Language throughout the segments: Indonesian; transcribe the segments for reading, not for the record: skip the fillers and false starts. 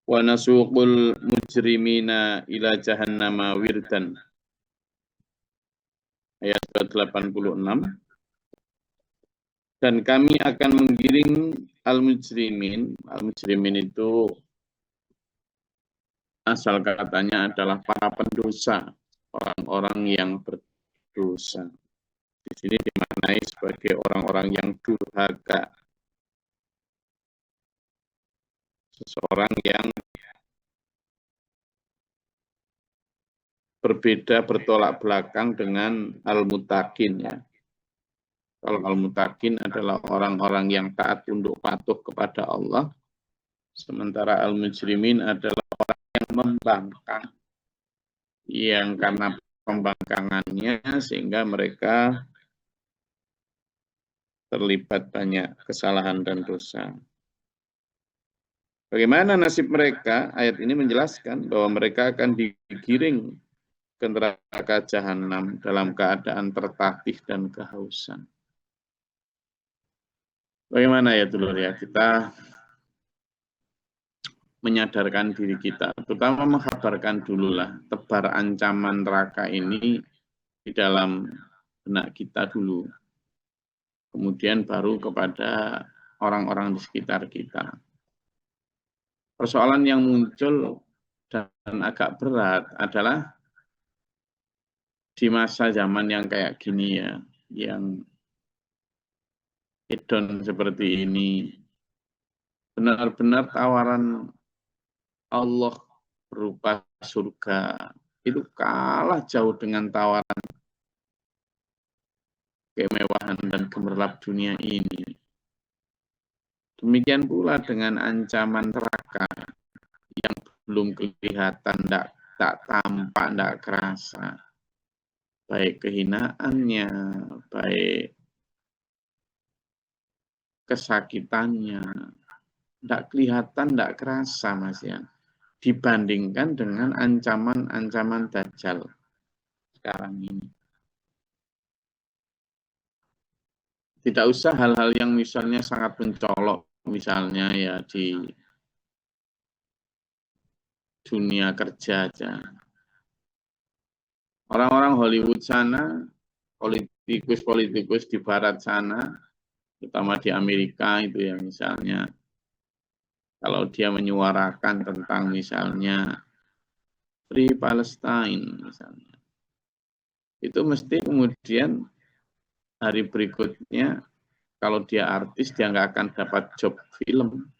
wa nasuqul mujrimina ila jahannama wirdan. Ayat 86. Dan kami akan menggiring al-mujrimin. Al-mujrimin itu asal katanya adalah para pendosa, orang-orang yang berdosa. Di sini dimaknai sebagai orang-orang yang durhaka. Seseorang yang berbeda, bertolak belakang dengan al-mutakin, ya. Kalau al-mutakin adalah orang-orang yang taat tunduk patuh kepada Allah, sementara al-mujrimin adalah orang yang membangkang, yang karena pembangkangannya sehingga mereka terlibat banyak kesalahan dan dosa. Bagaimana nasib mereka? Ayat ini menjelaskan bahwa mereka akan digiring ke neraka jahanam dalam keadaan tertatih dan kehausan. Bagaimana ya dulur ya, kita menyadarkan diri kita, terutama menghabarkan dululah tebar ancaman neraka ini di dalam benak kita dulu. Kemudian baru kepada orang-orang di sekitar kita. Persoalan yang muncul dan agak berat adalah di masa zaman yang kayak gini ya, yang hedon seperti ini, benar-benar tawaran Allah berupa surga itu kalah jauh dengan tawaran kemewahan dan gemerlap dunia ini. Demikian pula dengan ancaman neraka yang belum kelihatan, tak tampak, tak kerasa. Baik kehinaannya, baik kesakitannya, tidak kelihatan, tidak kerasa, Mas ya. Dibandingkan dengan ancaman-ancaman Dajjal sekarang ini. Tidak usah hal-hal yang misalnya sangat mencolok, misalnya ya di dunia kerja aja. Orang-orang Hollywood sana, politikus-politikus di barat sana, terutama di Amerika itu ya misalnya, kalau dia menyuarakan tentang misalnya Free Palestine misalnya, itu mesti kemudian hari berikutnya kalau dia artis dia nggak akan dapat job film,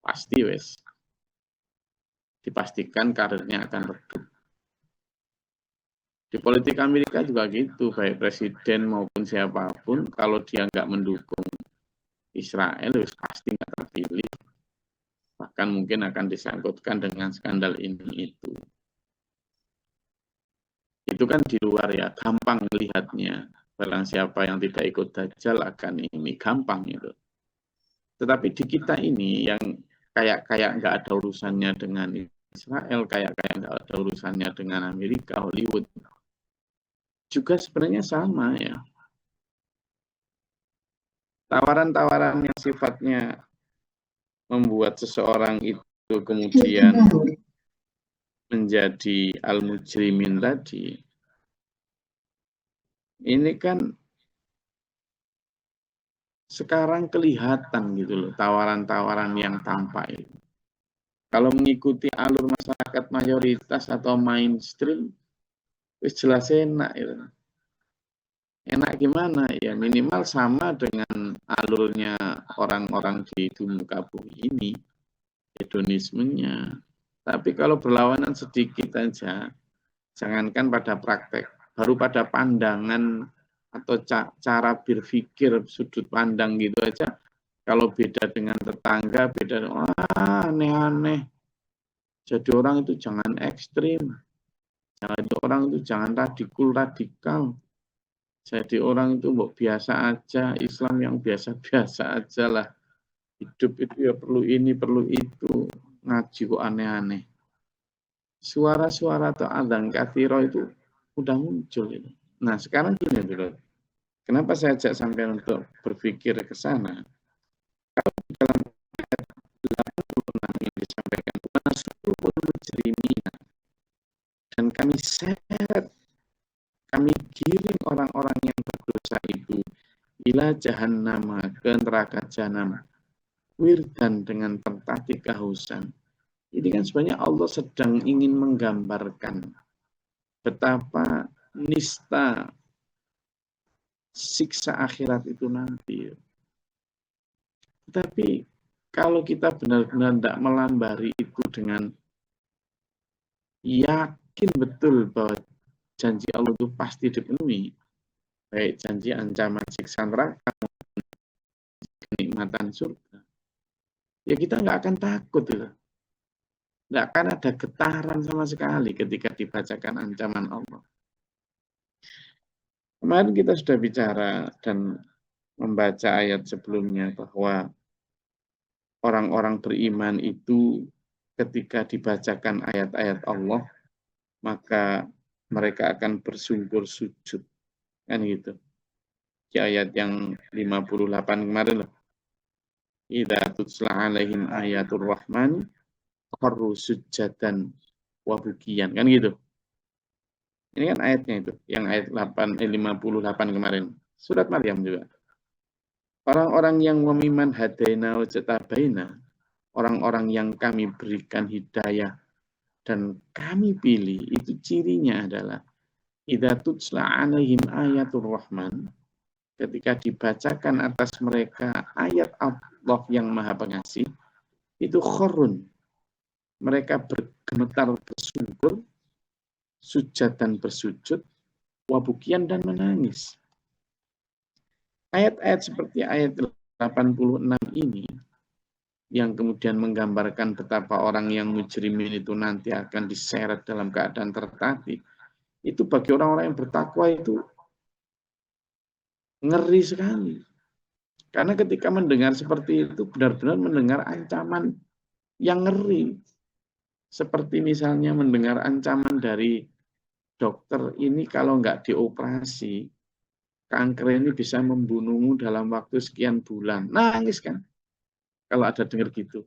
pasti wes dipastikan karirnya akan redup. Di politik Amerika juga gitu, baik presiden maupun siapapun, kalau dia nggak mendukung Israel, pasti nggak terpilih. Bahkan mungkin akan disangkutkan dengan skandal ini itu. Itu kan di luar ya, gampang melihatnya. Barang siapa yang tidak ikut Dajjal akan ini, gampang itu. Tetapi di kita ini yang kayak nggak ada urusannya dengan Israel, kayak nggak ada urusannya dengan Amerika, Hollywood, juga sebenarnya sama ya. Tawaran-tawaran yang sifatnya membuat seseorang itu kemudian menjadi al-mujrimin tadi, ini kan sekarang kelihatan gitu loh, tawaran-tawaran yang tampak itu. Kalau mengikuti alur masyarakat mayoritas atau mainstream, jelas enak itu. Enak gimana? Ya minimal sama dengan alurnya orang-orang di muka bumi ini, hedonismenya. Tapi kalau berlawanan sedikit aja, jangankan pada praktek, baru pada pandangan atau cara berpikir, sudut pandang gitu aja, kalau beda dengan tetangga, beda, wah aneh-aneh. Jadi orang itu jangan ekstrim, jadi orang itu jangan radikal. Jadi orang itu biasa aja, Islam yang biasa-biasa aja lah. Hidup itu ya perlu ini, perlu itu. Ngaji kok aneh-aneh. Suara-suara atau adzan katsiro itu udah muncul. Itu. Nah sekarang gini dulu. Kenapa saya ajak sampai untuk berpikir ke sana? Kalau dalam ayat 86 ini kami seret, kami giring orang-orang yang berdosa itu ila jahannam, ke neraka jahanam, wirdan, dengan tertatih kehausan. Ini kan sebenarnya Allah sedang ingin menggambarkan betapa nista siksa akhirat itu nanti. Tapi kalau kita benar-benar tidak melambari itu dengan yakin betul bahwa janji Allah itu pasti dipenuhi, baik janji ancaman siksa neraka, kenikmatan surga, ya kita nggak akan takut gitu. Nggak akan ada getaran sama sekali ketika dibacakan ancaman Allah. Kemarin kita sudah bicara dan membaca ayat sebelumnya bahwa orang-orang beriman itu ketika dibacakan ayat-ayat Allah, maka mereka akan bersungkur sujud. Kan gitu. Di ayat yang 58 kemarin loh. Idza tutla alaihim ayatul rahman kharru sujjadan wa bukiyan. Kan gitu. Ini kan ayatnya itu, yang ayat 58 kemarin. Surat Maryam juga. Orang-orang yang memiman hadaina wa jatabaina, orang-orang yang kami berikan hidayah dan kami pilih, itu cirinya adalah idza tutla alaihim ayatul rahman, ketika dibacakan atas mereka ayat Allah yang Maha Pengasih, itu khurun, mereka bergemetar bersungkur, sujud dan bersujud, wabukian dan menangis. Ayat-ayat seperti ayat 86 ini yang kemudian menggambarkan betapa orang yang mujrimin itu nanti akan diseret dalam keadaan tertatih, itu bagi orang-orang yang bertakwa itu ngeri sekali. Karena ketika mendengar seperti itu benar-benar mendengar ancaman yang ngeri. Seperti misalnya mendengar ancaman dari dokter, ini kalau nggak dioperasi, kanker ini bisa membunuhmu dalam waktu sekian bulan. Nangis kan kalau ada dengar gitu.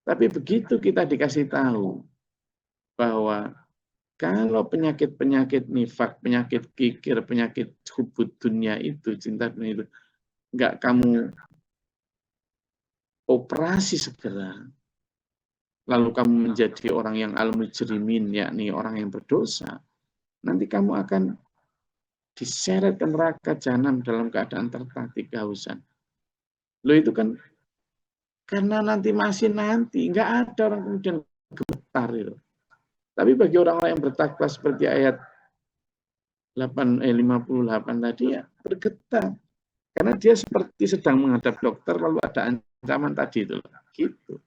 Tapi begitu kita dikasih tahu bahwa kalau penyakit-penyakit nifak, penyakit kikir, penyakit hubud dunia itu, cinta dunia itu, nggak kamu operasi segera, lalu kamu menjadi orang yang al-mujrimin, yakni orang yang berdosa, nanti kamu akan diseret ke neraka jahanam dalam keadaan tertatih kehausan. Loh itu kan karena nanti masih nanti, nggak ada orang kemudian gemetar itu. Tapi bagi orang-orang yang bertakwa seperti ayat 58 tadi ya bergetar. Karena dia seperti sedang menghadap dokter lalu ada ancaman tadi itu. Gitu.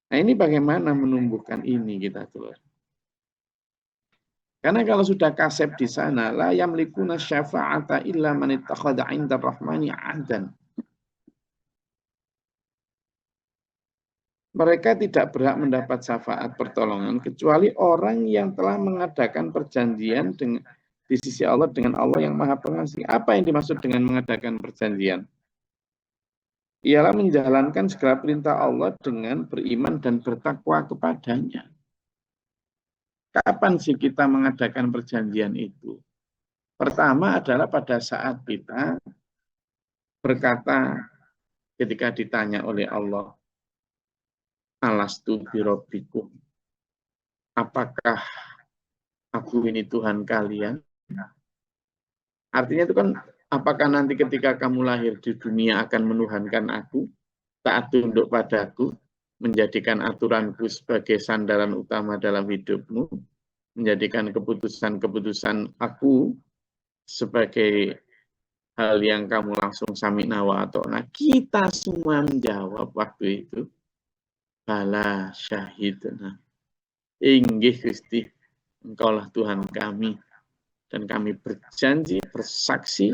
Nah ini bagaimana menumbuhkan ini kita tuh. Karena kalau sudah kasep di sana, la yamlikuna syafa'ata illa man ittakhadha 'inda rahmani 'ahdan. Mereka tidak berhak mendapat syafaat pertolongan kecuali orang yang telah mengadakan perjanjian dengan di sisi Allah dengan Allah yang Maha Pengasih. Apa yang dimaksud dengan mengadakan perjanjian? Ialah menjalankan segala perintah Allah dengan beriman dan bertakwa kepadanya. Kapan sih kita mengadakan perjanjian itu? Pertama adalah pada saat kita berkata ketika ditanya oleh Allah, alastu birabbikum, apakah aku ini Tuhan kalian? Artinya itu kan, apakah nanti ketika kamu lahir di dunia akan menuhankan aku, taat tunduk padaku, menjadikan aturanku sebagai sandaran utama dalam hidupmu, menjadikan keputusan-keputusan aku sebagai hal yang kamu langsung sami'na wa ata'na. Kita semua menjawab waktu itu, bala syahidna. Inggih Gusti, Engkaulah Tuhan kami, dan kami berjanji, bersaksi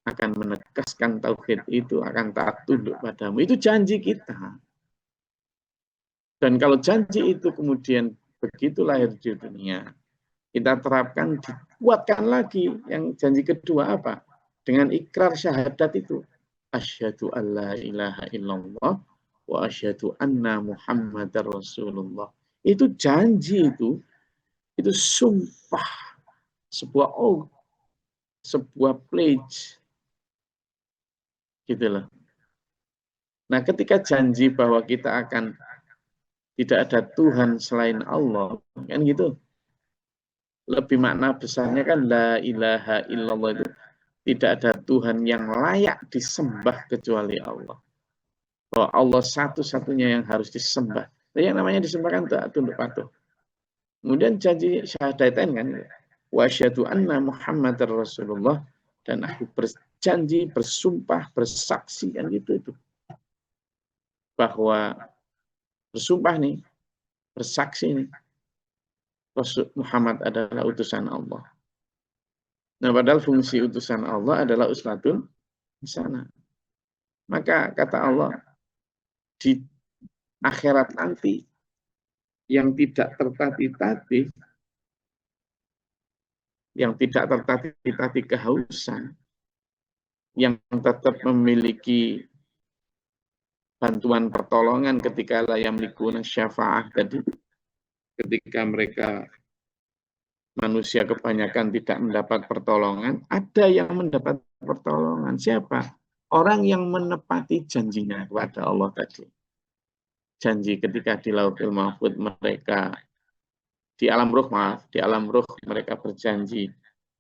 akan menegaskan tauhid itu, akan taat tunduk padamu. Itu janji kita. Dan kalau janji itu kemudian begitu lahir di dunia, kita terapkan, dikuatkan lagi. Yang janji kedua apa? Dengan ikrar syahadat itu. Asyhadu an la ilaha illallah wa asyhadu anna Muhammadar Rasulullah. Itu janji, itu sumpah, sebuah oath, sebuah pledge, gitu loh. Nah, ketika janji bahwa kita akan tidak ada Tuhan selain Allah, kan gitu. Lebih makna besarnya kan la ilaha illallah itu tidak ada Tuhan yang layak disembah kecuali Allah. Bahwa Allah satu-satunya yang harus disembah. Dan yang namanya disembah kan tunduk patuh. Kemudian janji syahadatain kan, wa asyhadu anna Muhammadar Rasulullah, dan aku berjanji, bersumpah, bersaksi kan gitu itu. Bahwa bersumpah nih, bersaksi nih, Rasul Muhammad adalah utusan Allah. Nah, padahal fungsi utusan Allah adalah uswatun hasanah. Maka kata Allah, di akhirat nanti yang tidak tertatih-tatih, yang tidak tertatih-tatih kehausan, yang tetap memiliki bantuan pertolongan ketika la yamlikuna syafa'ah tadi, ketika mereka manusia kebanyakan tidak mendapat pertolongan, ada yang mendapat pertolongan. Siapa? Orang yang menepati janjinya kepada Allah tadi. Janji ketika di Lauhul Mahfuz mereka, di alam ruh, di alam ruh mereka berjanji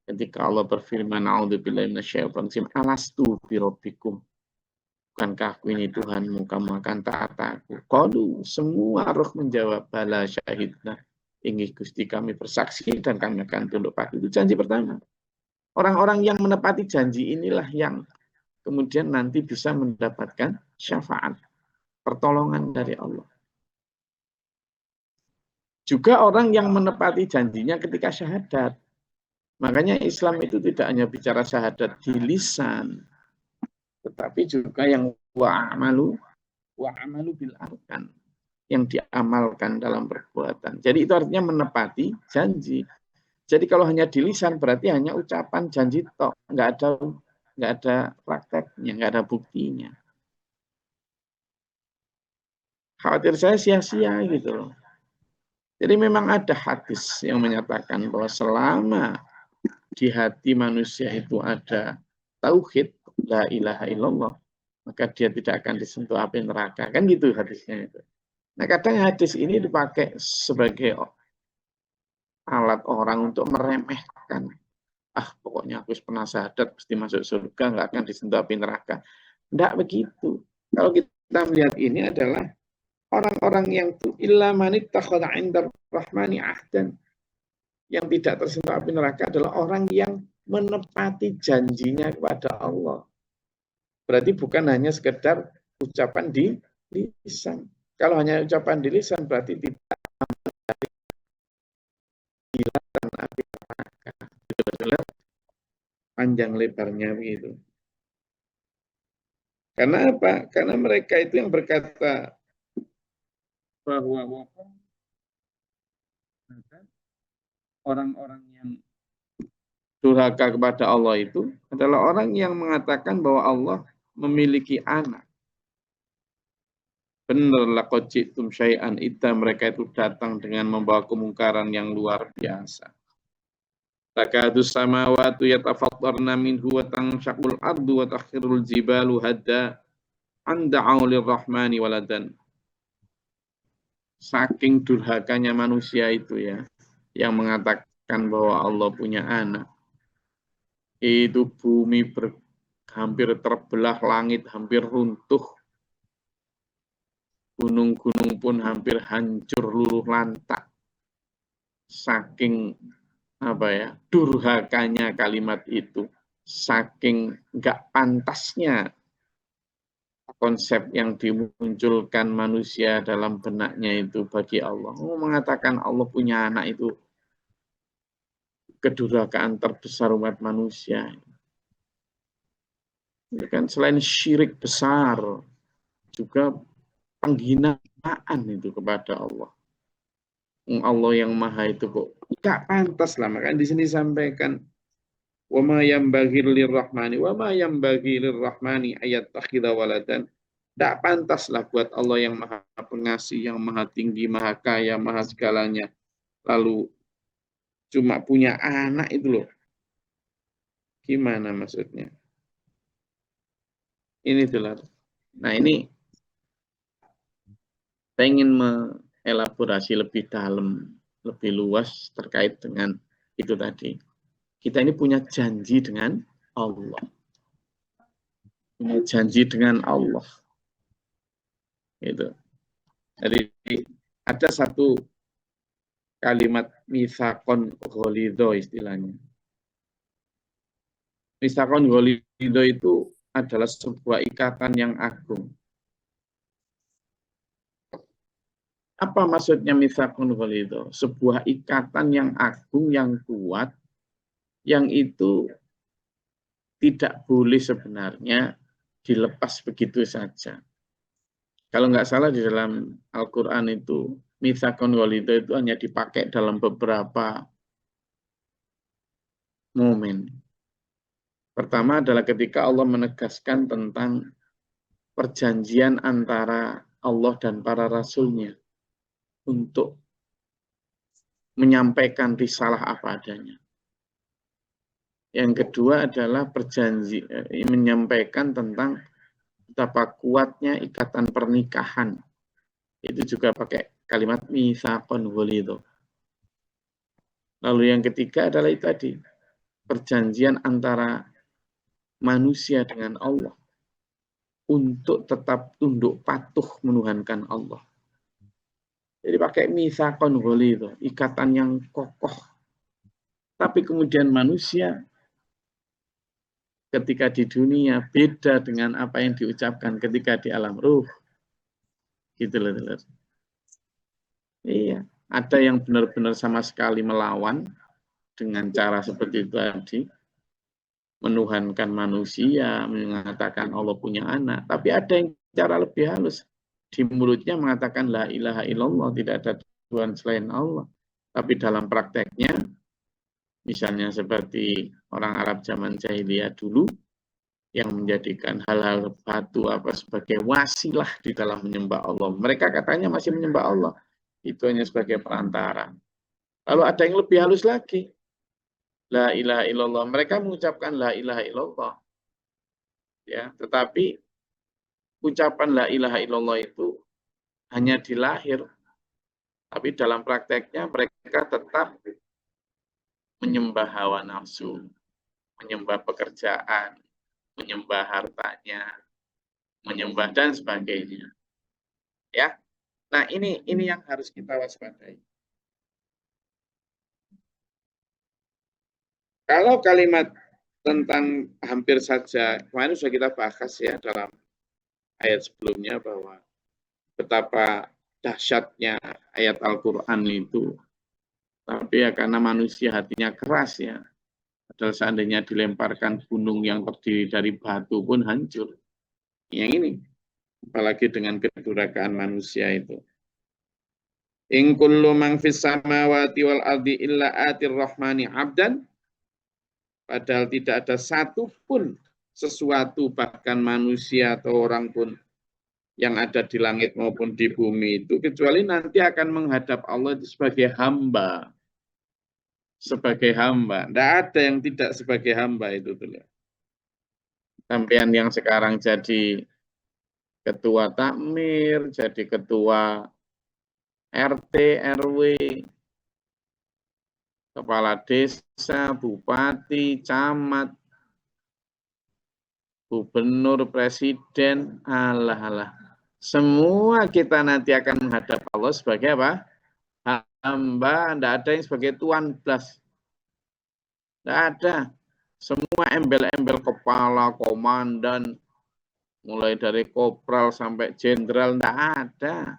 ketika Allah berfirman, a'udzubillahi minasyaitonir rajim, alastu birabbikum, bukankah aku ini Tuhanmu, kamu akan taat aku. Qalu, semua ruh menjawab, bala syahidna, inggih Gusti, kami bersaksi dan kami akan tunduk patuh. Itu janji pertama. Orang-orang yang menepati janji inilah yang kemudian nanti bisa mendapatkan syafaat, pertolongan dari Allah. Juga orang yang menepati janjinya ketika syahadat. Makanya Islam itu tidak hanya bicara syahadat di lisan, tetapi juga yang wa'amalu bil arkan, yang diamalkan dalam perbuatan. Jadi itu artinya menepati janji. Jadi kalau hanya di lisan berarti hanya ucapan janji tok, nggak ada prakteknya, nggak ada buktinya. Khawatir saya sia-sia gitu loh. Jadi memang ada hadis yang menyatakan bahwa selama di hati manusia itu ada tauhid, la ilaha illallah, maka dia tidak akan disentuh api neraka. Kan gitu hadisnya itu. Nah, kadang hadis ini dipakai sebagai alat orang untuk meremehkan. Ah, pokoknya aku pernah syahadat, pasti masuk surga, nggak akan disentuh api neraka. Tidak begitu. Kalau kita melihat ini adalah orang-orang yang illa man ittakhadha 'inda rahmani ahdan, yang tidak tersentuh api neraka adalah orang yang menepati janjinya kepada Allah. Berarti bukan hanya sekedar ucapan di lisan. Kalau hanya ucapan di lisan berarti tidak hilangkan api neraka. Betul-betul panjang lebarnya begitu. Karena apa? Karena mereka itu yang berkata bahwa orang-orang yang durhaka kepada Allah itu adalah orang yang mengatakan bahwa Allah memiliki anak. Benar, laqad ji'tum syai'an idza, mereka itu datang dengan membawa kemungkaran yang luar biasa. Takadu samawati yatafattarna minhu wa tanshaqul ardu wa takhirul jibalu hadda an da'u lirrahmani waladan. Saking durhakanya manusia itu ya, yang mengatakan bahwa Allah punya anak. Itu bumi hampir terbelah, langit hampir runtuh, gunung-gunung pun hampir hancur luluh lantak. Saking durhakanya kalimat itu, saking nggak pantasnya konsep yang dimunculkan manusia dalam benaknya itu bagi Allah. Mengatakan Allah punya anak itu kedurhakaan terbesar umat manusia. Kan selain syirik besar, juga penghinaan itu kepada Allah. Allah yang maha itu kok gak pantas lah. Makanya di sini sampaikan wa ma yambaghi lirrahmani ayat takhidha waladan, Tidak pantaslah buat Allah yang maha pengasih, yang maha tinggi, maha kaya, maha segalanya. Lalu cuma punya anak itu loh. Gimana maksudnya? Ini itulah. Nah ini pengen mengelaborasi lebih dalam, lebih luas terkait dengan itu tadi. Kita ini punya janji dengan Allah. Punya janji dengan Allah. Itu. Jadi ada satu kalimat mitsaqon ghalidho istilahnya. Mitsaqon ghalidho itu adalah sebuah ikatan yang agung. Apa maksudnya mitsaqon ghalidho? Sebuah ikatan yang agung, yang kuat, yang itu tidak boleh sebenarnya dilepas begitu saja. Kalau nggak salah di dalam Al-Quran itu, mitsaqon ghalidho itu hanya dipakai dalam beberapa momen. Pertama adalah ketika Allah menegaskan tentang perjanjian antara Allah dan para rasulnya untuk menyampaikan risalah apa adanya. Yang kedua adalah menyampaikan tentang betapa kuatnya ikatan pernikahan. Itu juga pakai kalimat mitsaqon ghalidho. Lalu yang ketiga adalah itu tadi, perjanjian antara manusia dengan Allah untuk tetap tunduk patuh menuhankan Allah. Jadi pakai mitsaqon ghalidho, ikatan yang kokoh. Tapi kemudian manusia ketika di dunia beda dengan apa yang diucapkan ketika di alam ruh. Gitu loh. Iya, ada yang benar-benar sama sekali melawan dengan cara seperti itu tadi, menuhankan manusia, mengatakan Allah punya anak. Tapi ada yang cara lebih halus. Di mulutnya mengatakan la ilaha illallah, tidak ada Tuhan selain Allah. Tapi dalam prakteknya, misalnya seperti orang Arab zaman jahiliyah dulu, yang menjadikan hal-hal batu apa sebagai wasilah di dalam menyembah Allah. Mereka katanya masih menyembah Allah. Itu hanya sebagai perantara. Lalu ada yang lebih halus lagi. La ilaha illallah. Mereka mengucapkan la ilaha illallah. Ya, tetapi ucapan la ilaha illallah itu hanya di lahir. Tapi dalam prakteknya mereka tetap menyembah hawa nafsu, menyembah pekerjaan, menyembah hartanya, menyembah dan sebagainya. Ya. Nah, ini yang harus kita waspadai. Kalau kalimat tentang hampir saja, kemarin sudah kita bahas ya dalam ayat sebelumnya bahwa betapa dahsyatnya ayat Al-Quran itu. Tapi ya karena manusia hatinya keras ya. Padahal seandainya dilemparkan gunung yang terdiri dari batu pun hancur. Yang ini, apalagi dengan kedurhakaan manusia itu. In kullu man fis samawati wal ardi illa atir rahmani abdan. Padahal tidak ada satupun sesuatu, bahkan manusia atau orang pun yang ada di langit maupun di bumi itu, kecuali nanti akan menghadap Allah sebagai hamba. Sebagai hamba. Tidak ada yang tidak sebagai hamba itu. Sampean yang sekarang jadi ketua takmir, jadi ketua RT, RW, kepala desa, bupati, camat, gubernur, presiden, alah. Semua kita nanti akan menghadap Allah sebagai apa? Hamba, tidak ada yang sebagai tuan belas. Tidak ada. Semua embel-embel kepala, komandan, mulai dari kopral sampai jenderal, tidak ada.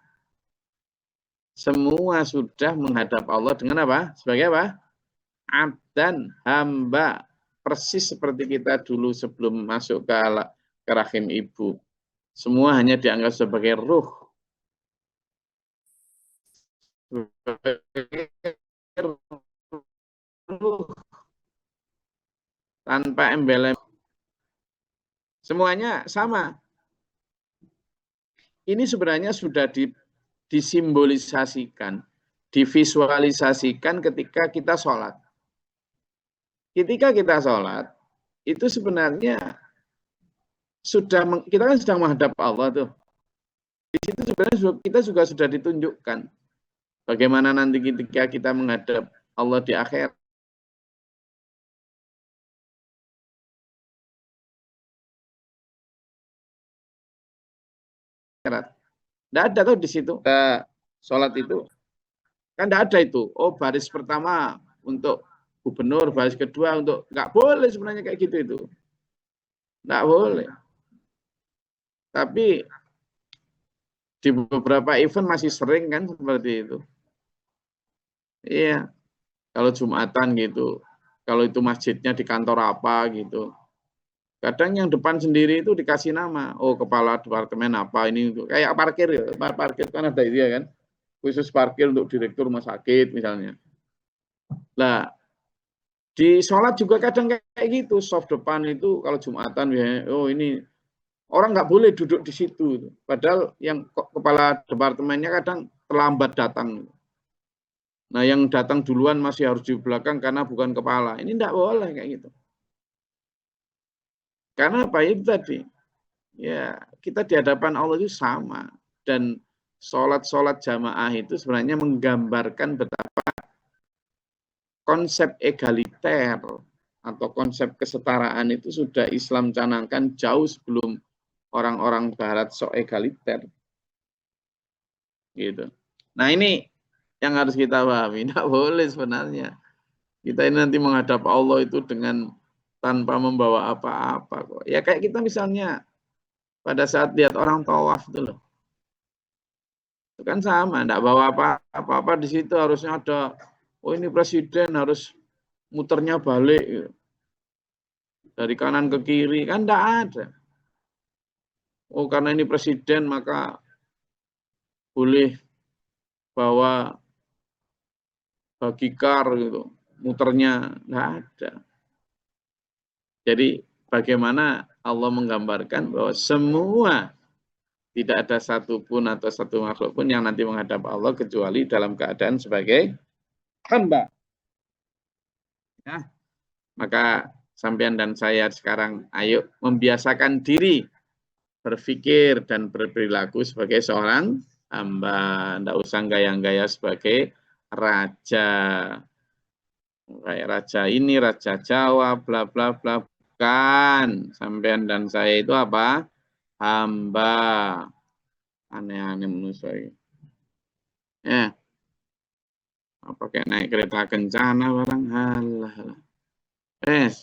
Semua sudah menghadap Allah dengan apa? Sebagai apa? Abdan, hamba. Persis seperti kita dulu sebelum masuk ke rahim ibu. Semua hanya dianggap sebagai ruh. Ruh. Tanpa embel. Semuanya sama. ini sebenarnya sudah disimbolisasikan, divisualisasikan ketika kita sholat. Ketika kita sholat, itu sebenarnya kita kan sedang menghadap Allah tuh. Di situ sebenarnya kita juga sudah ditunjukkan bagaimana nanti ketika kita menghadap Allah di akhirat. Tidak ada tuh di situ. Sholat itu kan tidak ada itu. Oh, baris pertama untuk gubernur, baris kedua untuk, nggak boleh sebenarnya kayak gitu itu. Nggak boleh. Tapi di beberapa event masih sering kan seperti itu. Iya. Kalau Jumatan gitu. Kalau itu masjidnya di kantor apa gitu. Kadang yang depan sendiri itu dikasih nama. Oh, kepala departemen apa ini. Kayak parkir ya. Parkir kan ada itu ya kan. Khusus parkir untuk direktur rumah sakit misalnya. Nah, di sholat juga kadang kayak gitu. Soft depan itu kalau Jumatan, oh ini orang nggak boleh duduk di situ. Padahal yang kepala departemennya kadang terlambat datang. Nah, yang datang duluan masih harus di belakang karena bukan kepala. Ini tidak boleh kayak gitu. Karena apa itu tadi? Ya, kita di hadapan Allah itu sama. Dan sholat-sholat jamaah itu sebenarnya menggambarkan betapa konsep egaliter atau konsep kesetaraan itu sudah Islam canangkan jauh sebelum orang-orang Barat sok egaliter. Gitu. Nah, ini yang harus kita pahami. Tidak boleh sebenarnya. Kita ini nanti menghadap Allah itu dengan tanpa membawa apa-apa kok. Ya kayak kita misalnya pada saat lihat orang tawaf itu loh. Itu kan sama, enggak bawa apa-apa di situ harusnya ada, oh ini presiden harus muternya balik gitu. Dari kanan ke kiri, kan enggak ada. Oh karena ini presiden maka boleh bawa bagikar gitu, muternya enggak ada. Jadi bagaimana Allah menggambarkan bahwa semua tidak ada satupun atau satu makhluk pun yang nanti menghadap Allah kecuali dalam keadaan sebagai hamba. Ya, maka sampean dan saya sekarang ayo membiasakan diri berpikir dan berperilaku sebagai seorang hamba. Tidak usah gaya-gaya sebagai raja. Kayak raja ini, raja Jawa, bla bla bla. Bukan. Sampean dan saya itu apa? Hamba. Aneh-aneh menurut saya. Ya. Apa kayak naik kereta kencana barang. Halah.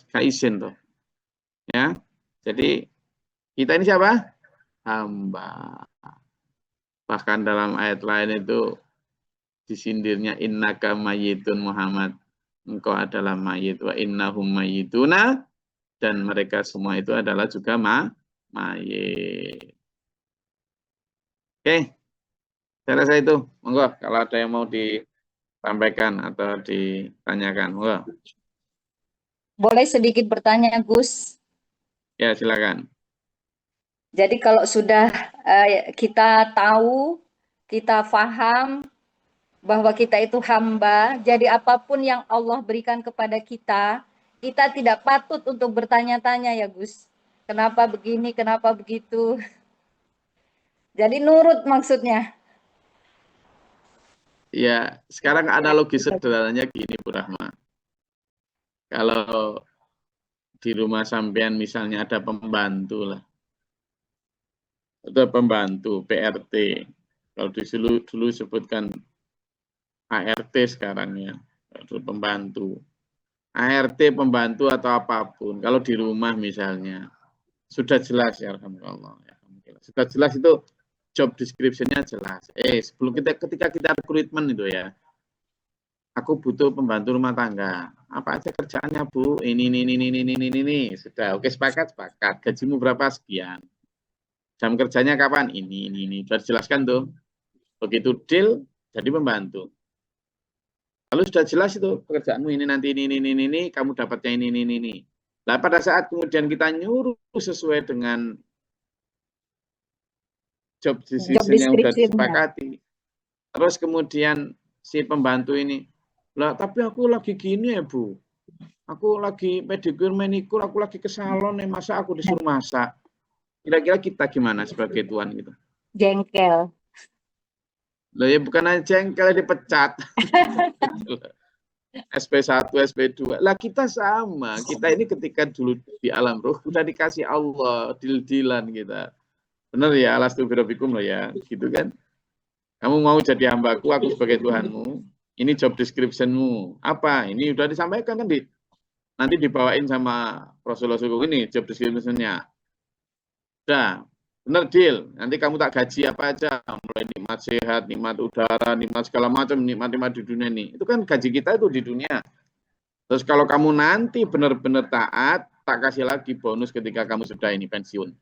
Gak izin tuh. Ya. Jadi kita ini siapa? Hamba. Bahkan dalam ayat lain itu disindirnya innaka mayyitun Muhammad. Engkau adalah mayit wa innahum mayyituna, dan mereka semua itu adalah juga mayit. Oke. Saya rasa itu. Monggo kalau ada yang mau disampaikan atau ditanyakan. Monggo. Boleh sedikit bertanya, Gus? Ya, silakan. Jadi kalau sudah kita tahu, kita paham bahwa kita itu hamba, jadi apapun yang Allah berikan kepada kita, kita tidak patut untuk bertanya-tanya ya Gus. Kenapa begini, kenapa begitu. Jadi nurut maksudnya. Ya, sekarang analogi sederhananya gini Bu Rahma. Kalau di rumah sampean misalnya ada pembantu lah. Ada pembantu PRT. Kalau dulu sebutkan ART sekarang ya, pembantu. ART pembantu atau apapun, kalau di rumah misalnya, sudah jelas ya alhamdulillah. Sudah jelas itu job description-nya jelas. Sebelum ketika kita rekrutmen itu ya, aku butuh pembantu rumah tangga. Apa aja kerjaannya Bu? Ini. Sudah, oke sepakat. Gajimu berapa? Sekian. Jam kerjanya kapan? Ini. Sudah dijelaskan tuh. Begitu deal, jadi pembantu. Lalu sudah jelas itu pekerjaanmu ini nanti ini, kamu dapatnya ini. Nah pada saat kemudian kita nyuruh sesuai dengan job Job decision yang udah description-nya. disepakati. Terus kemudian si pembantu ini, lah tapi aku lagi gini ya Bu, aku lagi pedicure manicure, aku lagi ke salon nih, masa aku disuruh masak. Kira-kira kita gimana sebagai tuan gitu? Jengkel. Lah ya bukan aja jengkel, dipecat. SP1, SP2. Lah kita sama. Kita ini ketika dulu di alam roh udah dikasih Allah deal-dealan kita. Benar ya, alastu birobikum loh ya, gitu kan? Kamu mau jadi hambaku, aku sebagai Tuhanmu. Ini job description-mu. Apa? Ini udah disampaikan kan nanti dibawain sama Rasulullah ini job description-nya. Udah, bener deal. Nanti kamu tak gaji apa aja, mulai nikmat sehat, nikmat udara, nikmat segala macam, nikmat-nikmat di dunia ini. Itu kan gaji kita itu di dunia. Terus kalau kamu nanti benar-benar taat, tak kasih lagi bonus ketika kamu sudah ini pensiun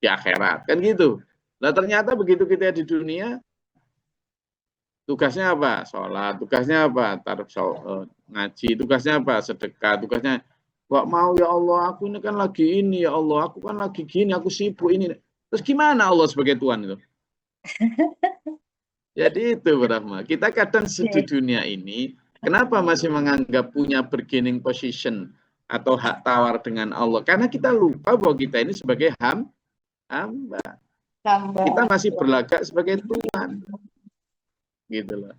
di akhirat, kan gitu. Nah ternyata begitu kita di dunia, tugasnya apa? Sholat, tugasnya apa? Ngaji, tugasnya apa? Sedekah, tugasnya Wah mau ya Allah, aku ini kan lagi ini ya Allah, aku kan lagi gini, aku sibuk ini. Terus gimana Allah sebagai Tuhan itu? Jadi itu Rahma, kita kadang di dunia ini, kenapa masih menganggap punya bargaining position atau hak tawar dengan Allah? Karena kita lupa bahwa kita ini sebagai hamba. Kita masih berlagak sebagai Tuhan. Gitu loh.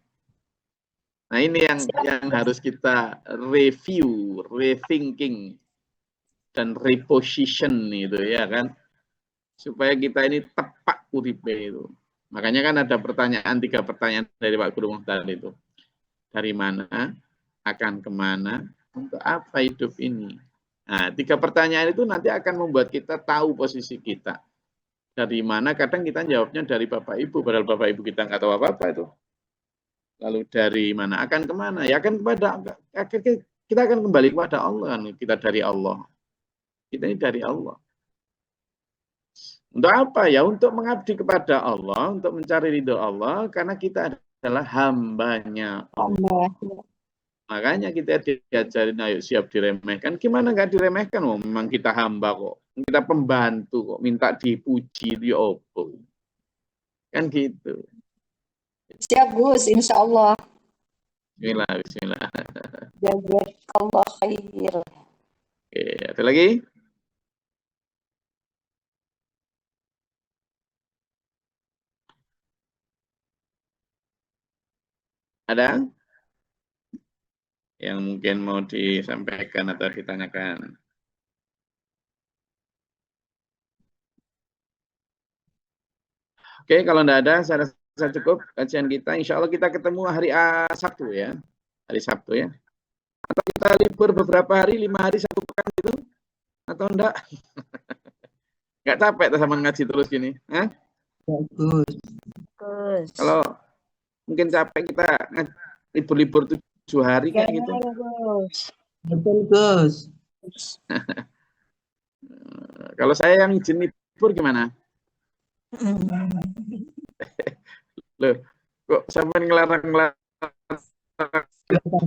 Nah ini yang harus kita review, rethinking, dan reposition itu ya kan. Supaya kita ini tepat uripe itu. Makanya kan ada pertanyaan, 3 pertanyaan dari Pak Guru Muhtar itu. Dari mana, akan kemana, untuk apa hidup ini? Nah, 3 pertanyaan itu nanti akan membuat kita tahu posisi kita. Dari mana, kadang kita jawabnya dari Bapak Ibu, padahal Bapak Ibu kita nggak tahu apa-apa itu. Lalu dari mana, akan kemana? Ya akan kita akan kembali kepada Allah. Kita dari Allah. Kita ini dari Allah. Untuk apa ya? Untuk mengabdi kepada Allah, untuk mencari ridho Allah, karena kita adalah hambanya Allah. Makanya kita diajarin, ayo siap diremehkan. Gimana nggak diremehkan? Oh, memang kita hamba kok. Kita pembantu kok. Minta dipuji, diopo. Kan gitu. Siap Gus, insya Allah. Bismillah, bismillah. Jazakallah khair. Oke, ada lagi? Ada? Yang mungkin mau disampaikan atau ditanyakan? Oke, kalau tidak ada, saya rasa cukup kajian kita. Insya Allah kita ketemu hari Sabtu ya. Hari Sabtu ya. Atau kita libur beberapa hari, 5 hari, 1 pekan gitu? Atau enggak? Enggak capek sama ngaji terus gini? Hah? Bagus. Kalau mungkin capek kita libur-libur 7 hari kayak gitu. Betul, Gus. Kalau saya yang izin libur gimana? Loh, kok sampai ngelarang-ngelarang?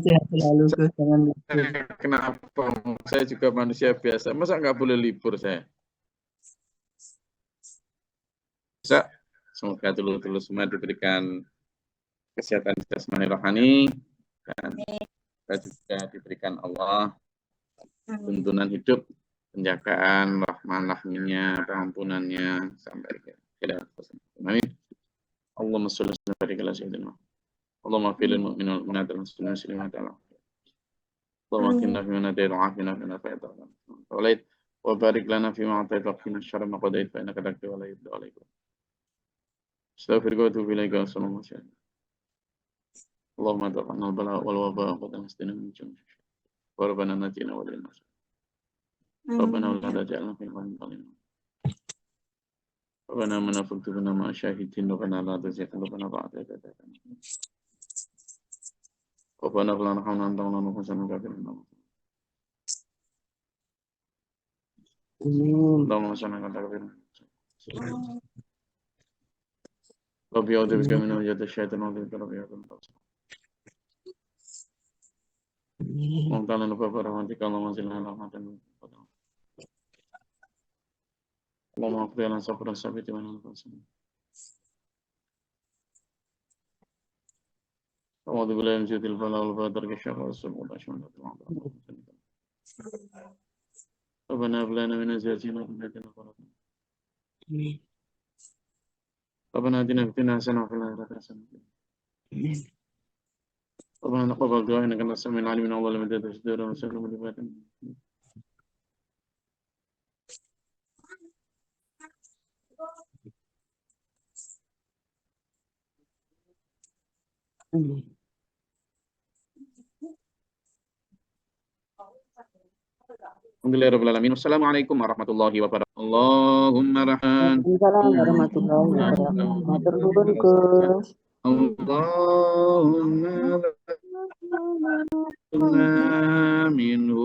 Sehat selalu, Gus. Jangan libur. Kenapa? Saya juga manusia biasa. Masa nggak boleh libur saya? Bisa. Semoga dulu semua diberikan kesehatan jasmani rohani dan kita juga diberikan Allah tuntunan hidup, penjagaan rahman-rahminya, pengampunannya sampai ke akhir. Amin. Allahumma sholli wa barik ala sayyidina. Allahumma fil mu'minin wal mu'minat wal muslimin muslimat ala. Allahumma qina fi man hadayt wa afina fi man afayt. Wa barik lana fi ma atayt wa qina syarra ma qadayt fa innaka taqdi wa la yuqda alayk. Astaghfiruka wa atubu ilaik. Assalamu alaikum. Allahumma taqabbal bala wal waba wa tanastina min jami. Wa rabbana natina wa lana. Rabbana la taj'alna fi qawmin zalimin. Rabbana man afaqtuna ma syahidin rabbana la tuzigh qulubana ba'da idh hadaytana. Rabbana la tahmilna anta wa la nuhzana kafirin. Allahumma salli ala kafirin. Rabbi a'udzu bika min hamazati syaitan wa a'udzu bika rabbi an tahzan. Allahumma ta'ala nufa rahmatika Allahumma zilna rahmatan. Allahumma qdi lana sabran sabit wa lana fasana. أعوذ بالله من شر البلاء والبدر كشر والسوء والأشمال ربنا هب لنا من أزواجنا وذرياتنا قرة Amin. ربنا آتنا في الدنيا حسنة وفي الآخرة حسنة Amin. ربنا تقبل دعاء إنك أنت السميع العليم من أول مدة تشديد وسلم لباتنا Amin. Alhamdulillahirrahmanirrahim. Assalamualaikum warahmatullahi wabarakatuh. Allahumma rahman. Waalaikumsalam warahmatullahi wabarakatuh. Matur nuwun, Gus. Allahumma minhu